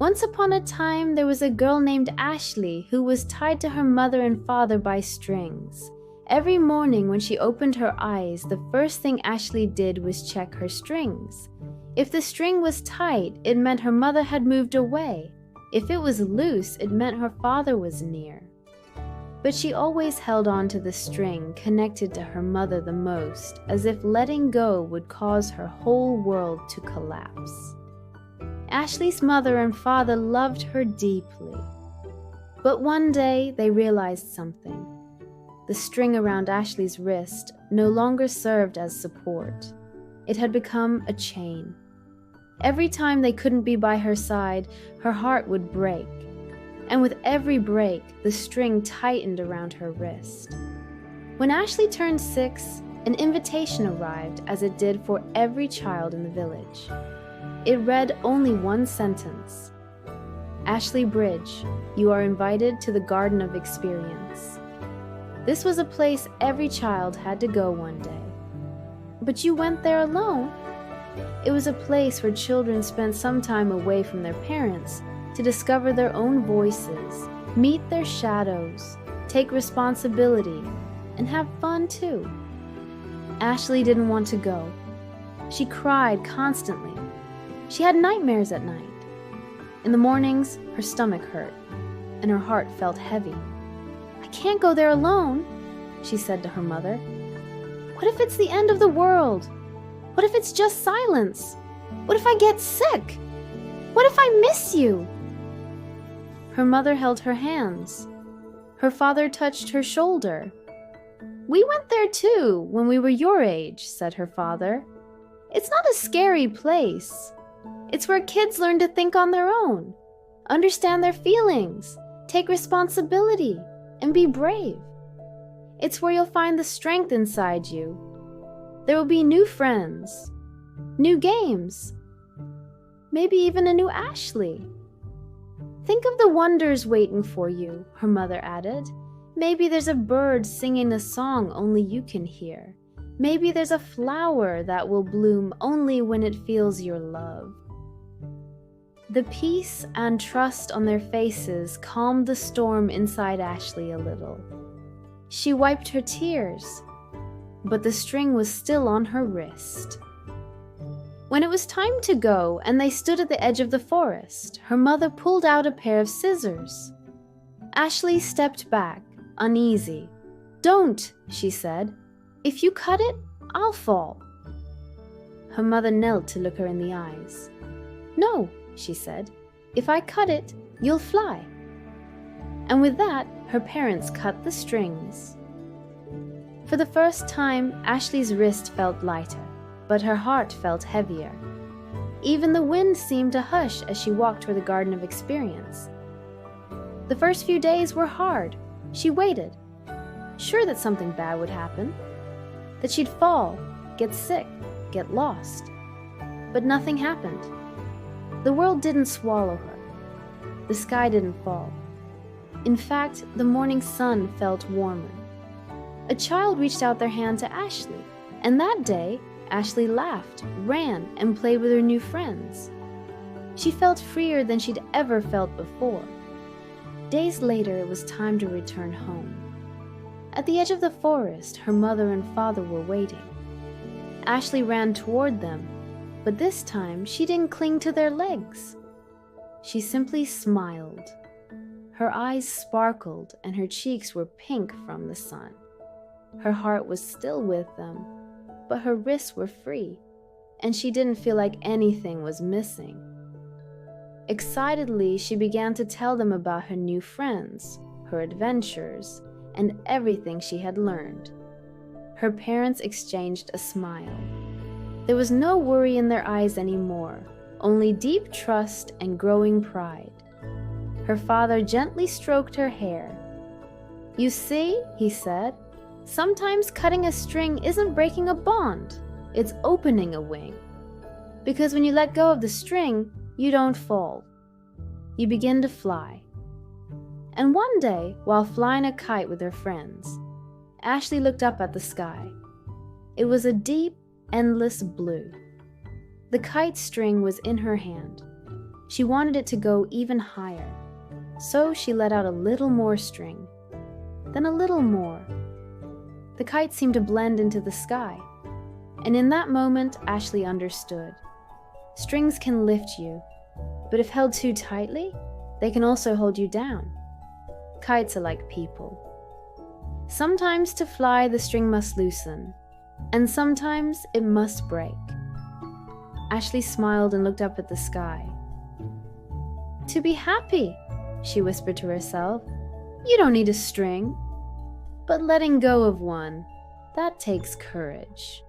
Once upon a time, there was a girl named Ashley who was tied to her mother and father by strings. Every morning when she opened her eyes, the first thing Ashley did was check her strings. If the string was tight, it meant her mother had moved away. If it was loose, it meant her father was near. But she always held on to the string connected to her mother the most, as if letting go would cause her whole world to collapse. Ashley's mother and father loved her deeply. But one day they realized something. The string around Ashley's wrist no longer served as support. It had become a chain. Every time they couldn't be by her side, her heart would break. And with every break, the string tightened around her wrist. When Ashley turned 6, an invitation arrived, as it did for every child in the village. It read only one sentence. Ashley Bridge, you are invited to the Garden of Experience. This was a place every child had to go one day. But you went there alone. It was a place where children spent some time away from their parents to discover their own voices, meet their shadows, take responsibility, and have fun too. Ashley didn't want to go. She cried constantly. She had nightmares at night. In the mornings, her stomach hurt, and her heart felt heavy. I can't go there alone, she said to her mother. What if it's the end of the world? What if it's just silence? What if I get sick? What if I miss you? Her mother held her hands. Her father touched her shoulder. We went there too when we were your age, said her father. It's not a scary place. It's where kids learn to think on their own, understand their feelings, take responsibility, and be brave. It's where you'll find the strength inside you. There will be new friends, new games, maybe even a new Ashley. Think of the wonders waiting for you, her mother added. Maybe there's a bird singing a song only you can hear. Maybe there's a flower that will bloom only when it feels your love. The peace and trust on their faces calmed the storm inside Ashley a little. She wiped her tears, but the string was still on her wrist. When it was time to go and they stood at the edge of the forest, her mother pulled out a pair of scissors. Ashley stepped back, uneasy. Don't, she said. If you cut it, I'll fall. Her mother knelt to look her in the eyes. No, she said. If I cut it, you'll fly. And with that, her parents cut the strings. For the first time, Ashley's wrist felt lighter, but her heart felt heavier. Even the wind seemed to hush as she walked toward the Garden of Experience. The first few days were hard. She waited, sure that something bad would happen, that she'd fall, get sick, get lost. But nothing happened. The world didn't swallow her. The sky didn't fall. In fact, the morning sun felt warmer. A child reached out their hand to Ashley, and that day, Ashley laughed, ran, and played with her new friends. She felt freer than she'd ever felt before. Days later, it was time to return home. At the edge of the forest, her mother and father were waiting. Ashley ran toward them, but this time she didn't cling to their legs. She simply smiled. Her eyes sparkled and her cheeks were pink from the sun. Her heart was still with them, but her wrists were free, and she didn't feel like anything was missing. Excitedly, she began to tell them about her new friends, her adventures, and everything she had learned. Her parents exchanged a smile. There was no worry in their eyes anymore, only deep trust and growing pride. Her father gently stroked her hair. You see, he said, sometimes cutting a string isn't breaking a bond, it's opening a wing. Because when you let go of the string, you don't fall. You begin to fly. And one day, while flying a kite with her friends, Ashley looked up at the sky. It was a deep, endless blue. The kite string was in her hand. She wanted it to go even higher. So she let out a little more string, then a little more. The kite seemed to blend into the sky, and in that moment, Ashley understood. Strings can lift you, but if held too tightly, they can also hold you down. Kites are like people. Sometimes to fly, the string must loosen, and sometimes it must break. Ashley smiled and looked up at the sky. "To be happy," she whispered to herself, "you don't need a string. But letting go of one, that takes courage."